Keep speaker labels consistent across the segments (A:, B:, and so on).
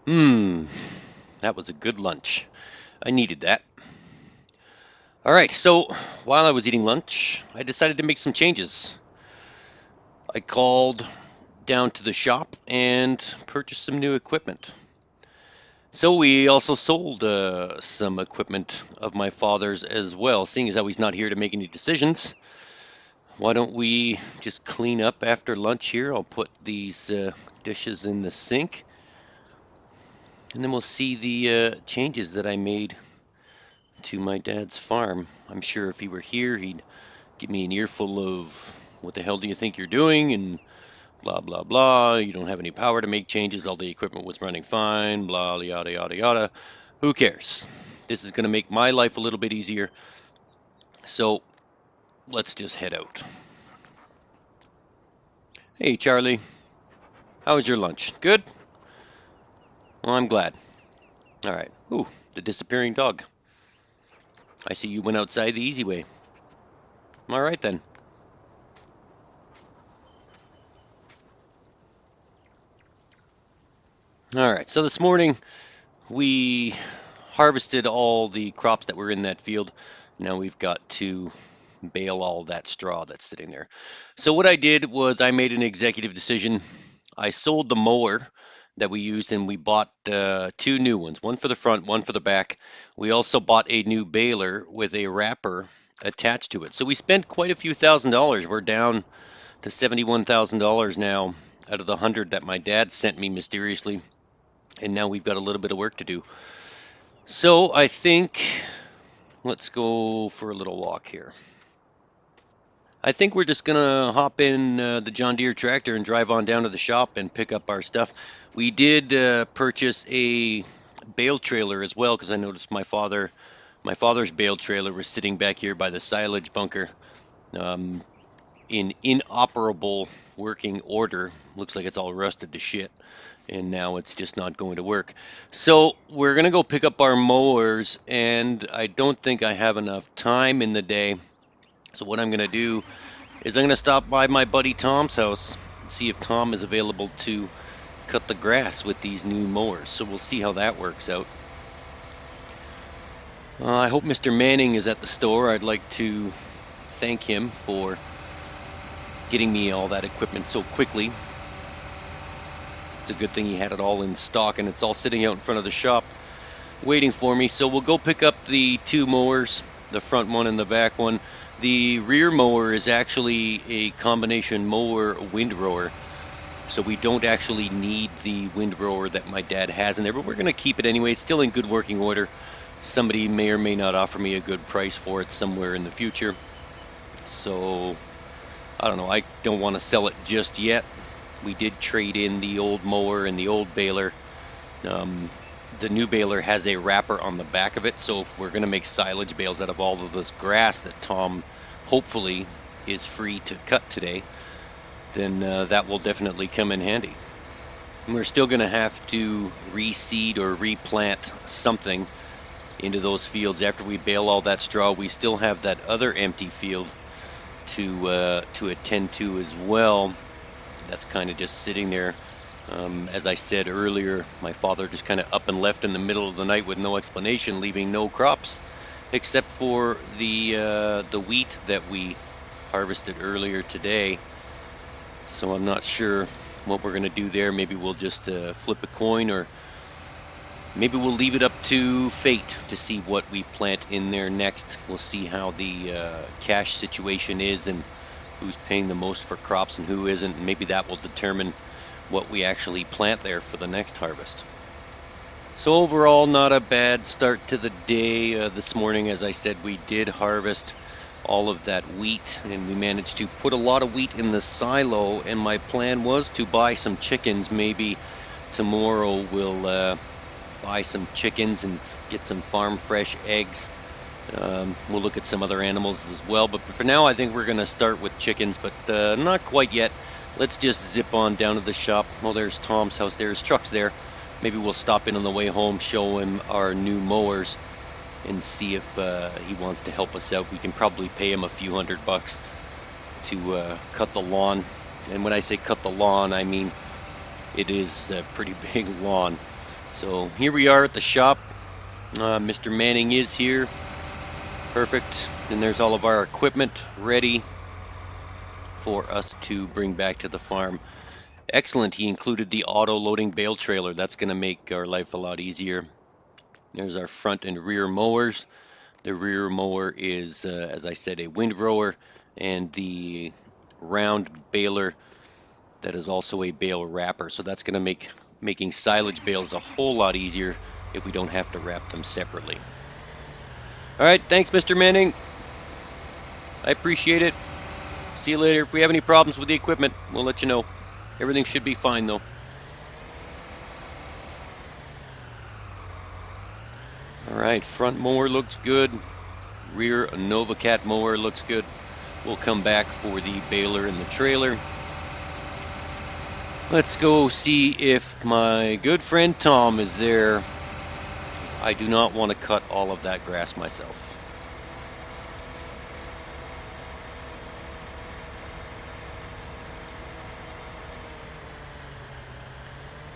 A: Hmm, that was a good lunch. I needed that. All right, so while I was eating lunch, I decided to make some changes. I called down to the shop and purchased some new equipment. So we also sold some equipment of my father's as well. Seeing as how he's not here to make any decisions, why don't we just clean up after lunch here? I'll put these dishes in the sink, and then we'll see the changes that I made to my dad's farm. I'm sure if he were here, he'd give me an earful of what the hell do you think you're doing and blah blah blah. You don't have any power to make changes. All the equipment was running fine. Blah yada yada yada. Who cares? This is going to make my life a little bit easier. So let's just head out. Hey Charlie, how was your lunch? Good? Well, I'm glad. All right. Ooh, the disappearing dog. I see you went outside the easy way. All right then. All right. So this morning we harvested all the crops that were in that field. Now we've got to bale all that straw that's sitting there. So what I did was I made an executive decision. I sold the mower that we used and we bought two new ones, one for the front, one for the back. We also bought a new baler with a wrapper attached to it. So we spent quite a few $1,000s. We're down to $71,000 now out of the 100 that my dad sent me mysteriously. And now we've got a little bit of work to do. So I think let's go for a little walk here. I think we're just gonna hop in the John Deere tractor and drive on down to the shop and pick up our stuff. We did purchase a bale trailer as well because I noticed my father's bale trailer was sitting back here by the silage bunker um, in inoperable working order. Looks like it's all rusted to shit, and now it's just not going to work. So we're gonna go pick up our mowers, and I don't think I have enough time in the day. So what I'm gonna do is I'm going to stop by my buddy Tom's house and see if Tom is available to cut the grass with these new mowers. So we'll see how that works out. I hope Mr. Manning is at the store. I'd like to thank him for getting me all that equipment so quickly. It's a good thing he had it all in stock and it's all sitting out in front of the shop waiting for me. So we'll go pick up the two mowers, the front one and the back one. The rear mower is actually a combination mower windrower, so we don't actually need the windrower that my dad has in there, but we're going to keep it anyway. It's still in good working order. Somebody may or may not offer me a good price for it somewhere in the future. So I don't know. I don't want to sell it just yet. We did trade in the old mower and the old baler. The new baler has a wrapper on the back of it, so if we're going to make silage bales out of all of this grass that Tom hopefully is free to cut today, then that will definitely come in handy. And we're still going to have to reseed or replant something into those fields after we bale all that straw. We still have that other empty field to attend to as well. That's kind of just sitting there. As I said earlier, my father just kind of up and left in the middle of the night with no explanation, leaving no crops except for the wheat that we harvested earlier today. So I'm not sure what we're going to do there. Maybe we'll just flip a coin, or maybe we'll leave it up to fate to see what we plant in there next. We'll see how the cash situation is and who's paying the most for crops and who isn't. Maybe that will determine what we actually plant there for the next harvest. So overall, not a bad start to the day. This morning, as I said, we did harvest all of that wheat and we managed to put a lot of wheat in the silo, and my plan was to buy some chickens. Maybe tomorrow we'll buy some chickens and get some farm fresh eggs. We'll look at some other animals as well, but for now I think we're going to start with chickens, but not quite yet. Let's just zip on down to the shop. Well, there's Tom's house there. His truck's there. Maybe we'll stop in on the way home, show him our new mowers, and see if he wants to help us out. We can probably pay him a few $100 to cut the lawn. And when I say cut the lawn, I mean it is a pretty big lawn. So here we are at the shop. Mr. Manning is here. Perfect. And there's all of our equipment ready for us to bring back to the farm. Excellent. He included the auto-loading bale trailer. That's going to make our life a lot easier. There's our front and rear mowers. The rear mower is, as I said, a windrower, and the round baler, that is also a bale wrapper. So that's going to make making silage bales a whole lot easier if we don't have to wrap them separately. All right, thanks, Mr. Manning. I appreciate it. See you later. If we have any problems with the equipment, we'll let you know. Everything should be fine, though. All right, front mower looks good. Rear NovaCat mower looks good. We'll come back for the baler and the trailer. Let's go see if my good friend Tom is there. I do not want to cut all of that grass myself.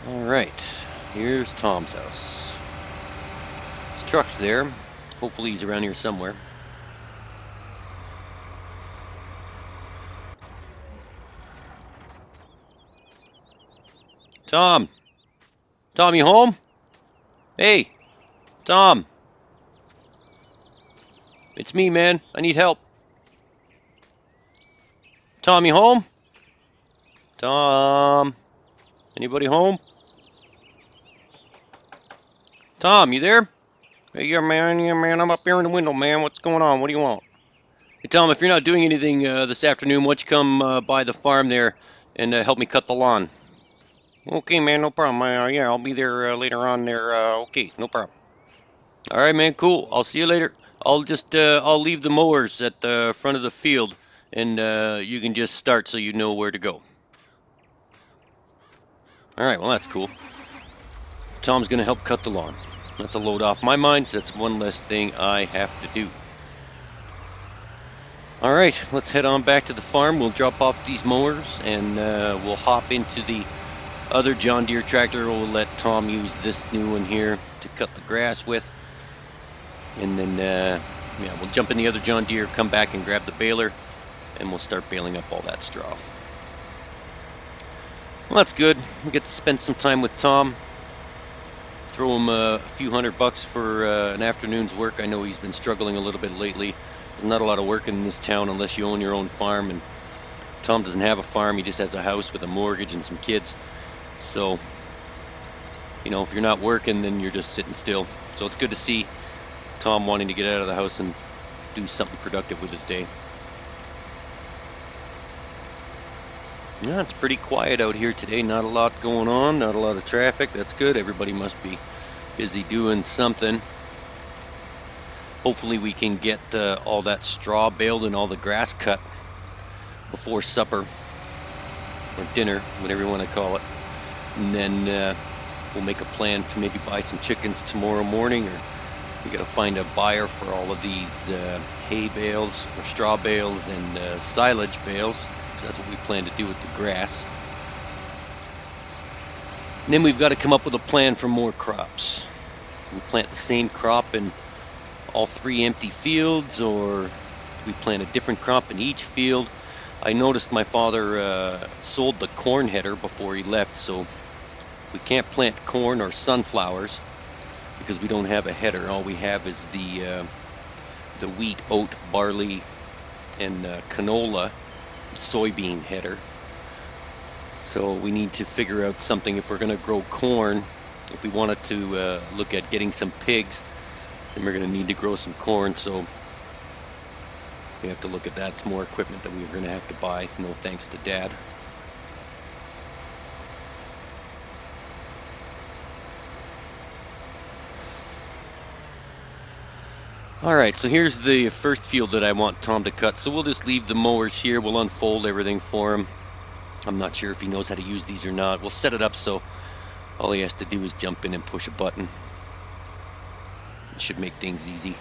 A: All right, here's Tom's house. His truck's there. Hopefully he's around here somewhere. Tom! Tom, you home? Hey! Tom! It's me, man. I need help. Tom, you home? Tom! Anybody home? Tom, you there? Hey, yeah, man, I'm up here in the window, man. What's going on? What do you want? Hey, Tom, if you're not doing anything this afternoon, why don't you come by the farm there and help me cut the lawn? Okay, man, no problem. Yeah, I'll be there later on there. Okay, no problem. All right, man, cool. I'll see you later. I'll leave the mowers at the front of the field, and you can just start so you know where to go. All right, well, that's cool. Tom's going to help cut the lawn. That's a load off my mind, so that's one less thing I have to do. All right, let's head on back to the farm. We'll drop off these mowers, and we'll hop into the other John Deere tractor. We'll let Tom use this new one here to cut the grass with. And then, yeah, we'll jump in the other John Deere, come back and grab the baler, and we'll start baling up all that straw. Well, that's good. We get to spend some time with Tom. Throw him a few $100 for an afternoon's work. I know he's been struggling a little bit lately. There's not a lot of work in this town unless you own your own farm, and Tom doesn't have a farm. He just has a house with a mortgage and some kids. So, you know, if you're not working, then you're just sitting still. So it's good to see Tom wanting to get out of the house and do something productive with his day. Yeah, it's pretty quiet out here today. Not a lot going on, not a lot of traffic. That's good. Everybody must be busy doing something. Hopefully we can get all that straw baled and all the grass cut before supper or dinner, whatever you want to call it. And then we'll make a plan to maybe buy some chickens tomorrow morning, or we got to find a buyer for all of these hay bales or straw bales and silage bales, because that's what we plan to do with the grass. And then we've got to come up with a plan for more crops. We plant the same crop in all 3 empty fields, or we plant a different crop in each field. I noticed my father sold the corn header before he left, so we can't plant corn or sunflowers because we don't have a header. All we have is the wheat, oat, barley, and canola, soybean header. So we need to figure out something if we're going to grow corn. If we wanted to look at getting some pigs, then we're going to need to grow some corn. So we have to look at that. It's more equipment that we're going to have to buy. No thanks to Dad. Alright, so here's the first field that I want Tom to cut. So we'll just leave the mowers here. We'll unfold everything for him. I'm not sure if he knows how to use these or not. We'll set it up so all he has to do is jump in and push a button. It should make things easy.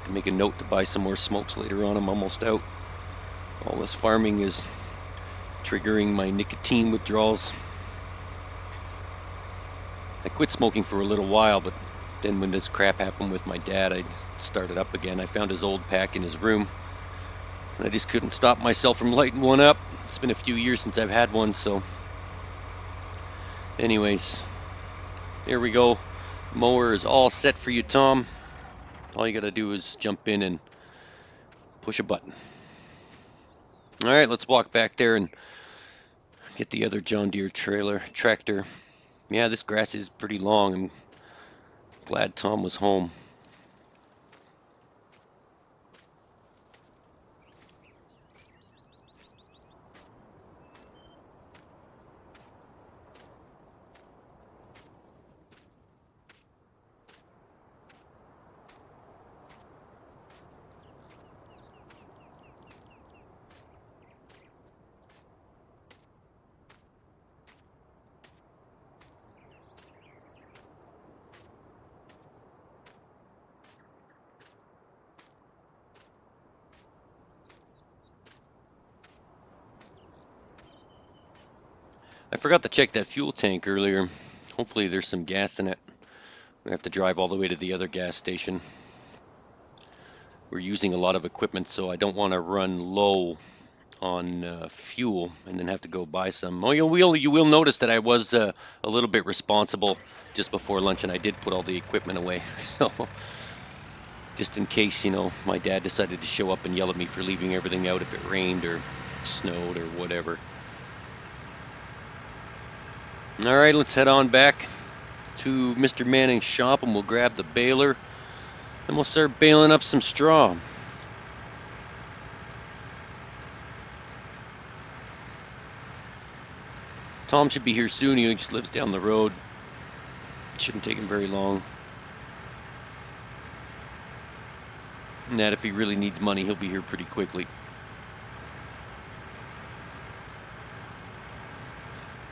A: to make a note to buy some more smokes later on. I'm almost out. All this farming is triggering my nicotine withdrawals. I quit smoking for a little while, but then when this crap happened with my dad, I just started up again. I found his old pack in his room, and I just couldn't stop myself from lighting one up. It's been a few years since I've had one, so anyways, here we go. Mower is all set for you, Tom. All you gotta do is jump in and push a button. All right, let's walk back there and get the other John Deere tractor. Yeah, this grass is pretty long. I'm glad Tom was home. I forgot to check that fuel tank earlier. Hopefully there's some gas in it. We have to drive all the way to the other gas station. We're using a lot of equipment, so I don't want to run low on fuel and then have to go buy some. Oh, you will notice that I was a little bit responsible just before lunch, and I did put all the equipment away. So just in case, my dad decided to show up and yell at me for leaving everything out if it rained or snowed or whatever. All right, let's head on back to Mr. Manning's shop, and we'll grab the baler, and we'll start baling up some straw. Tom should be here soon. He just lives down the road. It shouldn't take him very long. And that if he really needs money, he'll be here pretty quickly.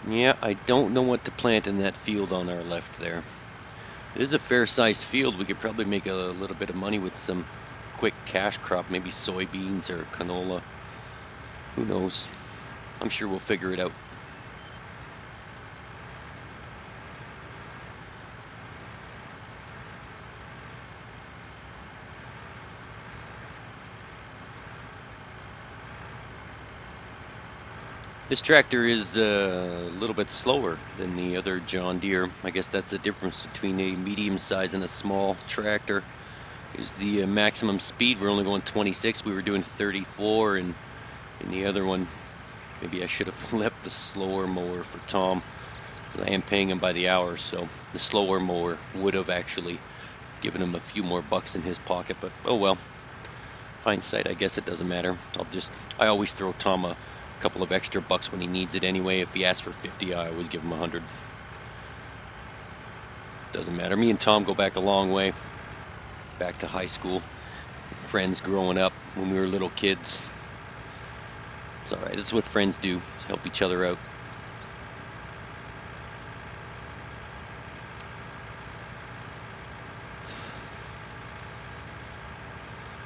A: Yeah, I don't know what to plant in that field on our left there. It is a fair-sized field. We could probably make a little bit of money with some quick cash crop, maybe soybeans or canola. Who knows? I'm sure we'll figure it out. This tractor is a little bit slower than the other John Deere. I guess that's the difference between a medium size and a small tractor. Is the maximum speed. We're only going 26. We were doing 34 in the other one. Maybe I should have left the slower mower for Tom. I am paying him by the hour, so the slower mower would have actually given him a few more bucks in his pocket, but oh well. Hindsight, I guess it doesn't matter. I always throw Tom a couple of extra bucks when he needs it anyway. If he asks for 50, I always give him 100. Doesn't matter. Me and Tom go back a long way. Back to high school. Friends growing up when we were little kids. It's all right. That's what friends do. Help each other out.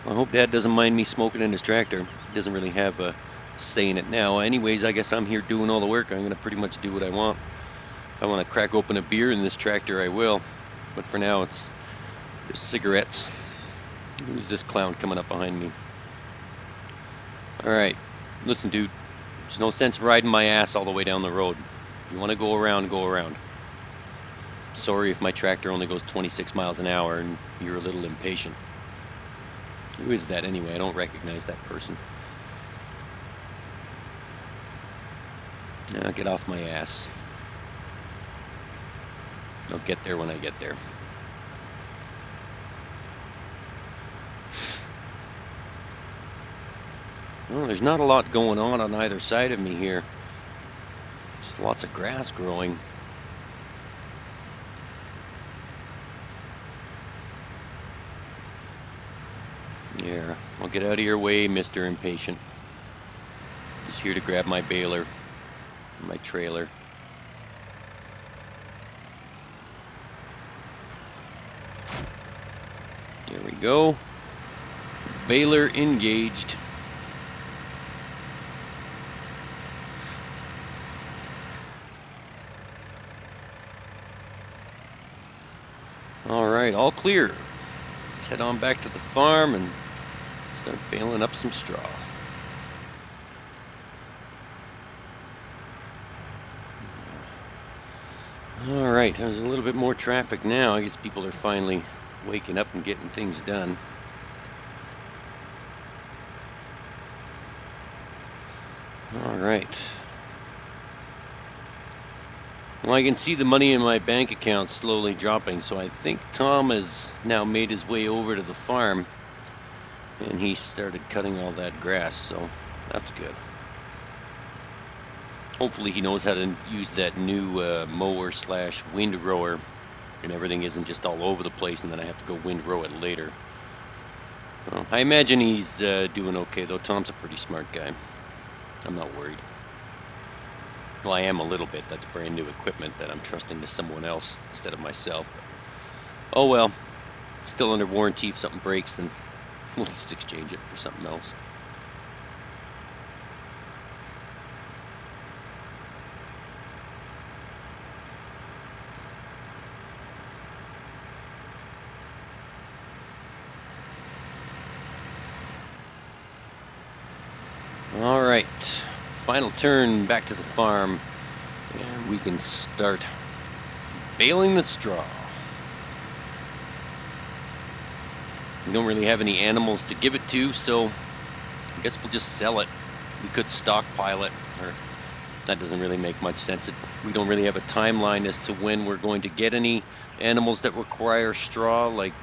A: I hope Dad doesn't mind me smoking in his tractor. He doesn't really have a say in it now. Anyways, I guess I'm here doing all the work. I'm going to pretty much do what I want. If I want to crack open a beer in this tractor, I will. But for now, it's just cigarettes. Who's this clown coming up behind me? All right. Listen, dude. There's no sense riding my ass all the way down the road. If you want to go around, go around. Sorry if my tractor only goes 26 miles an hour and you're a little impatient. Who is that anyway? I don't recognize that person. Now get off my ass. I'll get there when I get there. Well, there's not a lot going on either side of me here. Just lots of grass growing. Here, I'll get out of your way, Mr. Impatient. Just here to grab my baler, my trailer. There we go. Baler engaged. All right, all clear. Let's head on back to the farm and start baling up some straw. All right, there's a little bit more traffic now. I guess people are finally waking up and getting things done. All right. Well, I can see the money in my bank account slowly dropping, so I think Tom has now made his way over to the farm, and he started cutting all that grass, so that's good. Hopefully he knows how to use that new mower / windrower, and everything isn't just all over the place, and then I have to go windrow it later. Well, I imagine he's doing okay, though. Tom's a pretty smart guy. I'm not worried. Well, I am a little bit. That's brand new equipment that I'm trusting to someone else instead of myself. But, oh well, still under warranty. If something breaks, then we'll just exchange it for something else. All right, final turn back to the farm, and we can start baling the straw. We don't really have any animals to give it to, so I guess we'll just sell it. We could stockpile it, or that doesn't really make much sense. We don't really have a timeline as to when we're going to get any animals that require straw, like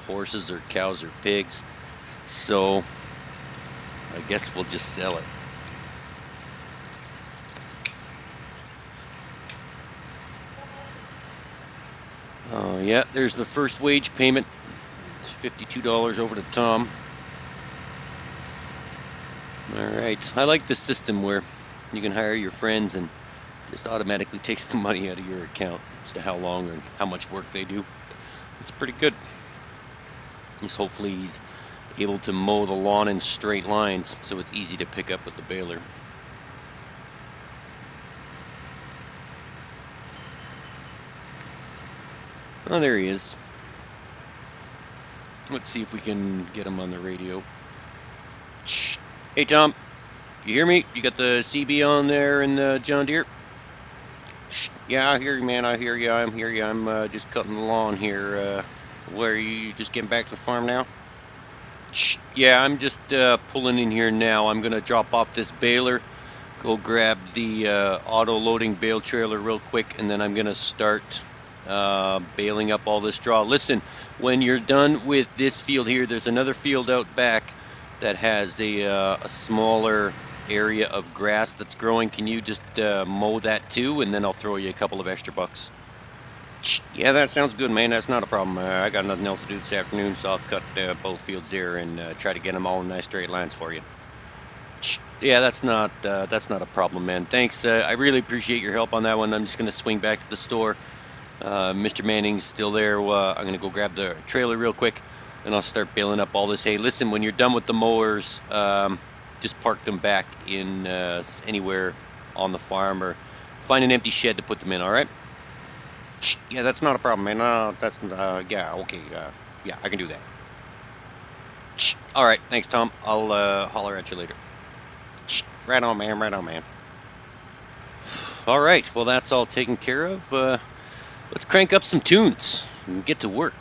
A: horses or cows or pigs. So I guess we'll just sell it. Yeah, there's the first wage payment. It's $52 over to Tom. All right. I like the system where you can hire your friends and just automatically takes the money out of your account as to how long or how much work they do. It's pretty good. Just hopefully he's able to mow the lawn in straight lines so it's easy to pick up with the baler. Oh, there he is. Let's see if we can get him on the radio. Shh. Hey, Tom. You hear me? You got the CB on there in the John Deere? Shh. Yeah, I hear you, man. I hear you. I'm just cutting the lawn here. Where are you? Just getting back to the farm now? Shh. Yeah, I'm just pulling in here now. I'm going to drop off this baler, go grab the auto-loading bale trailer real quick, and then I'm going to start baling up all this straw. Listen, when you're done with this field here, there's another field out back that has a smaller area of grass that's growing. Can you just mow that too, and then I'll throw you a couple of extra bucks? Yeah, that sounds good, man. That's not a problem. I got nothing else to do this afternoon, so I'll cut both fields there and try to get them all in nice straight lines for you. Yeah, that's not a problem, man. Thanks. I really appreciate your help on that one. I'm just going to swing back to the store. Mr. Manning's still there. I'm going to go grab the trailer real quick, and I'll start baling up all this hay. Listen, when you're done with the mowers, just park them back in anywhere on the farm or find an empty shed to put them in, all right? Yeah, that's not a problem, man. Yeah, okay. Yeah, I can do that. All right, thanks, Tom. I'll holler at you later. Right on, man. Right on, man. All right, well, that's all taken care of. Let's crank up some tunes and get to work.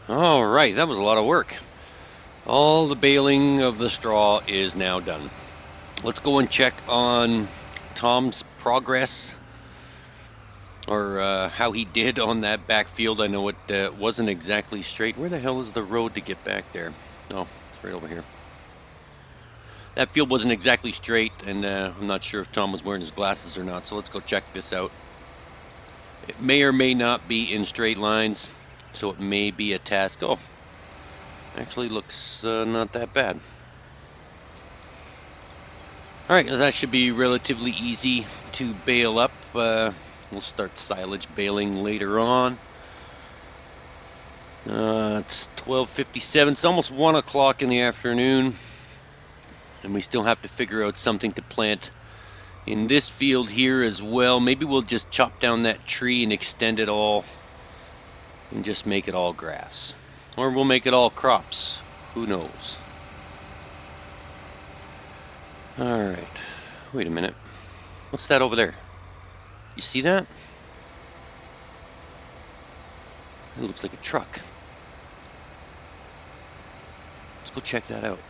A: All right, that was a lot of work. All the baling of the straw is now done. Let's go and check on Tom's progress, or how he did on that backfield. I know it wasn't exactly straight. Where the hell is the road to get back there? Oh, it's right over here. That field wasn't exactly straight, and I'm not sure if Tom was wearing his glasses or not, so let's go check this out. It may or may not be in straight lines, so it may be a task. Oh, actually looks not that bad. All right, that should be relatively easy to bale up. We'll start silage baling later on. It's 12:57. It's almost 1 o'clock in the afternoon, and we still have to figure out something to plant in this field here as well. Maybe we'll just chop down that tree and extend it all and just make it all grass. Or we'll make it all crops. Who knows? All right. Wait a minute. What's that over there? You see that? It looks like a truck. Let's go check that out.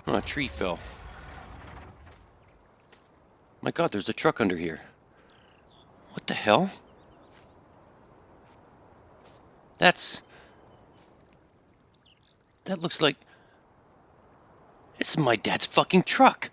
A: Oh, a tree fell. My God, there's a truck under here. What the hell? That looks like... It's my dad's fucking truck.